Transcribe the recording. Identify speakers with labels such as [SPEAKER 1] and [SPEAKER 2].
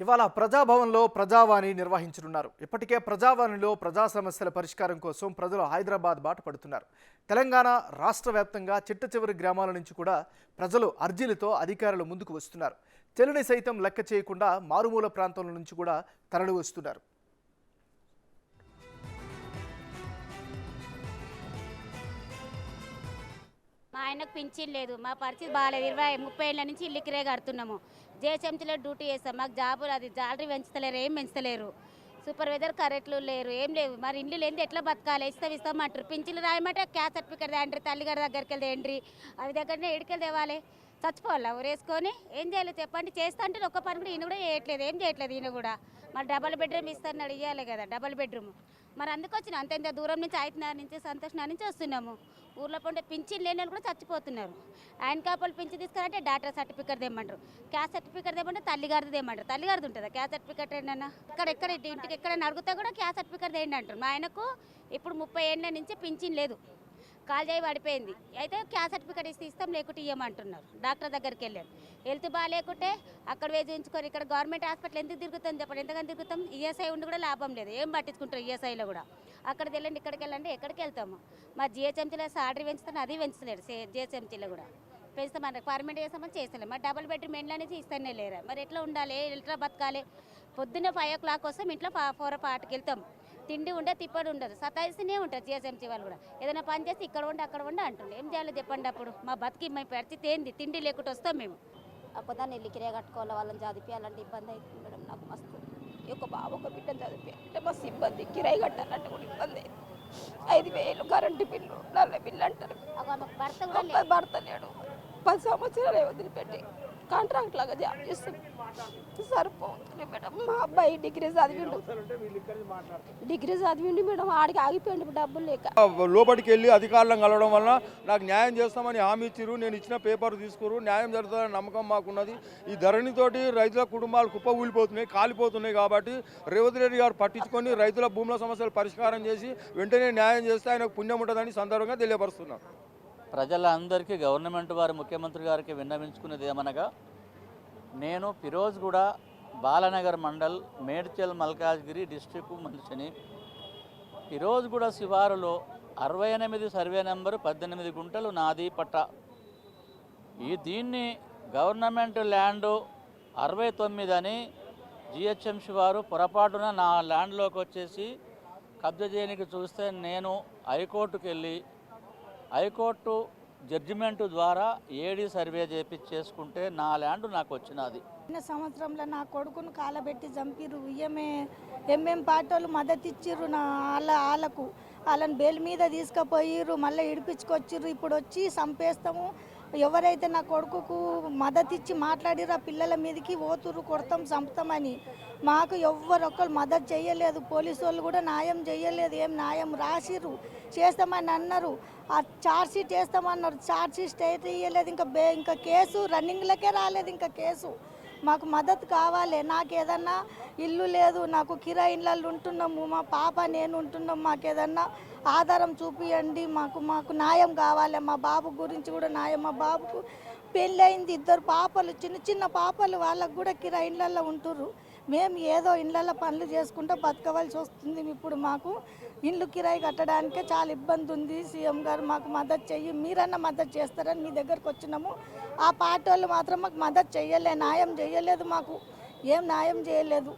[SPEAKER 1] ఇవాళ ప్రజాభవన్లో ప్రజావాణి నిర్వహించనున్నారు. ఇప్పటికే ప్రజావాణిలో ప్రజా సమస్యల పరిష్కారం కోసం ప్రజలు హైదరాబాద్ బాట పడుతున్నారు. తెలంగాణ రాష్ట్ర వ్యాప్తంగా చిట్టచివరి గ్రామాల నుంచి కూడా ప్రజలు అర్జీలతో అధికారులు ముందుకు వస్తున్నారు. చలిని సైతం లెక్క చేయకుండా మారుమూల ప్రాంతాల నుంచి కూడా తరలి వస్తున్నారు.
[SPEAKER 2] మా ఆయనకు పింఛన్ లేదు, మా పరిస్థితి బాగాలేదు. 20-30 ఏళ్ళ నుంచి ఇల్లు కిరాయి కడుతున్నాము. జేఎస్ఎంసీలో డ్యూటీ చేస్తాం. మాకు జాబులు అది జాలరీ పెంచుతలేరు, ఏం పెంచుతలేరు. సూపర్వైజర్ కరెక్ట్లు లేరు, ఏం లేవు. మరి ఇల్లు లేని ఎట్లా బతకాలి? ఇస్తామంటారు. పింఛన్లు రాయమంటే క్యాస్ట్ సర్టిఫికేట్ తేండ్రి, తల్లిగారి దగ్గరికి వెళ్తే ఏండ్రి, అవి దగ్గరనే ఎడికెళ్ళి తేవాలి. చచ్చిపోవాలి ఊరేసుకొని. ఏం చేయాలి చెప్పండి? చేస్తా అంటే ఒక్క పని కూడా ఈయన కూడా చేయట్లేదు, ఏం చేయట్లేదు. ఈయన కూడా మరి డబల్ బెడ్రూమ్ ఇస్తారన్నాడు, ఇవ్వాలి కదా డబల్ బెడ్రూమ్. మరి అందుకు వచ్చిన అంత దూరం నుంచి ఐదున్నర నుంచి సంతోష్ నుంచి వస్తున్నాము. ఊర్లో పంటే పింఛన్ లేని వాళ్ళు కూడా చచ్చిపోతున్నారు. ఆయన కాపలు పింఛన్ తీసుకురంటే డాక్టర్ సర్టిఫికేట్ తెమ్మంటారు, క్యాస్ట్ సర్టిఫికేట్ తెమ్మంటే తల్లిగారిది తెమ్మంటారు. తల్లిగారిది ఉంటుందా క్యాస్ట్ సర్టిఫికేట్? ఏంటన్నా ఎక్కడ ఇంటికి ఎక్కడైనా అడుగుతా కూడా క్యాస్ట్ సర్టిఫికేట్ ఏంటి అంటారు. మా ఆయనకు ఇప్పుడు 30 ఏళ్ళ నుంచి పింఛన్ లేదు, కాల్ చేయి పడిపోయింది. అయితే క్యాస్ట్ సర్టిఫికేట్ ఇస్తాం, లేకుంటే ఇవ్వమంటున్నారు. డాక్టర్ దగ్గరికి వెళ్ళాను. హెల్త్ బాగాలేకుంటే అక్కడ వేయించుకొని ఇక్కడ గవర్నమెంట్ హాస్పిటల్ ఎందుకు తిరుగుతాం చెప్పండి? ఎంతగానో తిరుగుతాం. ఈఎస్ఐ ఉండి కూడా లాభం లేదు, ఏం పట్టించుకుంటారు ఈఎస్ఐలో కూడా. అక్కడికి వెళ్ళండి, ఇక్కడికి వెళ్ళండి, ఎక్కడికి వెళ్తాము? మా జిహెచ్ఎంసీలో సాలరీ పెంచుతాను, అది పెంచుతలేడు. జిహెచ్ఎంసీలో కూడా పెంచుతామన్నారు, పర్మనెంట్ చేస్తామని చేస్తలేము. మరి డబుల్ బెడ్రూమ్ ఇంట్లో నుంచి ఇస్తానే లేరా? మరి ఎట్లా ఉండాలి, ఎట్లా బతకాలి? పొద్దున్న 5 o'clock కోసం ఇంట్లో 4-5కి వెళ్తాం. తిండి ఉండే తిప్పడు ఉండదు, సతాయిస్తూనే ఉంటుంది. జిఎస్ఎంసీ వాళ్ళు కూడా ఏదైనా పని చేసి ఇక్కడ ఉండి అక్కడ ఉండి అంటుండే. ఏం చేయాలో చెప్పండి? అప్పుడు మా బతికి మా పరిస్థితి ఏంది? తిండి లేకుండా వస్తాం మేము.
[SPEAKER 3] అప్పుదాన్ని ఇల్లు కిరాయి కట్టుకోవాలి, వాళ్ళని చదివించాలంటే ఇబ్బంది అవుతుంది మేడం. నాకు మస్తు ఒక బాబు ఒక బిడ్డను చదివించాలంటే మస్తు ఇబ్బంది. కిరాయి కట్టాలంటే కూడా ఇబ్బంది. 5,000 కరెంటు బిల్లు, నల్ల బిల్లు అంటారు. భర్త లేడు, 10 సంవత్సరాలు వదిలిపెట్టి కాంట్రాక్ట్ లాగా జాబ్ చేస్తుంది. సరిపోతుంది మేడం. మా అబ్బాయి డిగ్రీ చదివిండు మేడం, ఆడికి ఆగిపోయింది డబ్బులు లేక.
[SPEAKER 4] లోపలికి వెళ్ళి అధికారులను కలవడం వల్ల నాకు న్యాయం చేస్తామని హామీ ఇచ్చిరు. నేను ఇచ్చిన పేపర్ తీసుకురు, న్యాయం జరుగుతుందని నమ్మకం మాకున్నది. ఈ ధరణితోటి రైతుల కుటుంబాలు కుప్పకూలిపోతున్నాయి, కాలిపోతున్నాయి. కాబట్టి రేవంత్ రెడ్డి గారు పట్టించుకొని రైతుల భూముల సమస్యలు పరిష్కారం చేసి వెంటనే న్యాయం చేస్తే ఆయనకు పుణ్యం ఉంటుందని సందర్భంగా తెలియపరుస్తున్నాం.
[SPEAKER 5] ప్రజలందరికీ గవర్నమెంట్ వారి ముఖ్యమంత్రి గారికి విన్నవించుకునేది ఏమనగా, నేను ఫిరోజ్గూడ బాలనగర్ మండల్ మేడ్చల్ మల్కాజ్గిరి డిస్ట్రిక్ట్ మనిషిని. ఫిరోజ్గూడ శివారులో 68 సర్వే నెంబరు 18 గుంటలు నాది పట్ట. దీన్ని గవర్నమెంట్ ల్యాండ్ 69 అని జిహెచ్ఎంసీ వారు పొరపాటున నా ల్యాండ్లోకి వచ్చేసి కబ్జా చేయడానికి చూస్తే నేను హైకోర్టుకు వెళ్ళి హైకోర్టు జడ్జిమెంట్ ద్వారా ఏడీ సర్వే చేపించేసుకుంటే నా ల్యాండ్ నాకు వచ్చినది.
[SPEAKER 6] సంవత్సరంలో నా కొడుకును కాలబెట్టి చంపిర్రు. ఎంఎం పార్టీ వాళ్ళు మద్దతు ఇచ్చిర్రు. వాళ్ళకు వాళ్ళని బెయిల్ మీద తీసుకుపోయిర్రు, మళ్ళీ ఇడిపించుకొచ్చిర్రు. ఇప్పుడు వచ్చి చంపేస్తాము, ఎవరైతే నా కొడుకుకు మద్దతు ఇచ్చి మాట్లాడిరో పిల్లల మీదకి పోతుర్రు, కొడతాం చంపుతామని. మాకు ఎవ్వరొక్కరు మద్దతు చేయలేదు. పోలీసు వాళ్ళు కూడా న్యాయం చేయలేదు. ఏం న్యాయం రాసిర్రు, చేస్తామని అన్నారు. ఆ ఛార్జ్ షీట్ వేస్తామన్నారు, ఛార్జ్ షీట్ స్టేట్ ఇవ్వలేదు. ఇంకా కేసు రన్నింగ్లకే రాలేదు. ఇంకా కేసు మాకు మద్దతు కావాలి. నాకు ఏదన్నా ఇల్లు లేదు, నాకు కిరాయి ఇళ్ళల్లో ఉంటున్నాము, మా పాప నేను ఉంటున్నాం. మాకు ఏదన్నా ఆధారం చూపియండి, మాకు న్యాయం కావాలి. మా బాబు గురించి కూడా న్యాయం. మా బాబుకు పెళ్ళయింది, 2 పాపలు, చిన్న పాపలు, వాళ్ళకు కూడా కిరాయి ఇళ్ళల్లో ఉంటుర్రు. మేము ఏదో ఇళ్ళల్లో పనులు చేసుకుంటూ బతకవలసి వస్తుంది. ఇప్పుడు మాకు ఇల్లు కిరాయి కట్టడానికే చాలా ఇబ్బంది ఉంది. సీఎం గారు మాకు మద్దతు చెయ్యి, మీరన్నా మద్దతు చేస్తారని మీ దగ్గరకు వచ్చినాము. ఆ పార్టీ వాళ్ళు మాత్రం మాకు మద్దతు చెయ్యలే, న్యాయం చేయలేదు. మాకు ఏం న్యాయం చేయలేదు.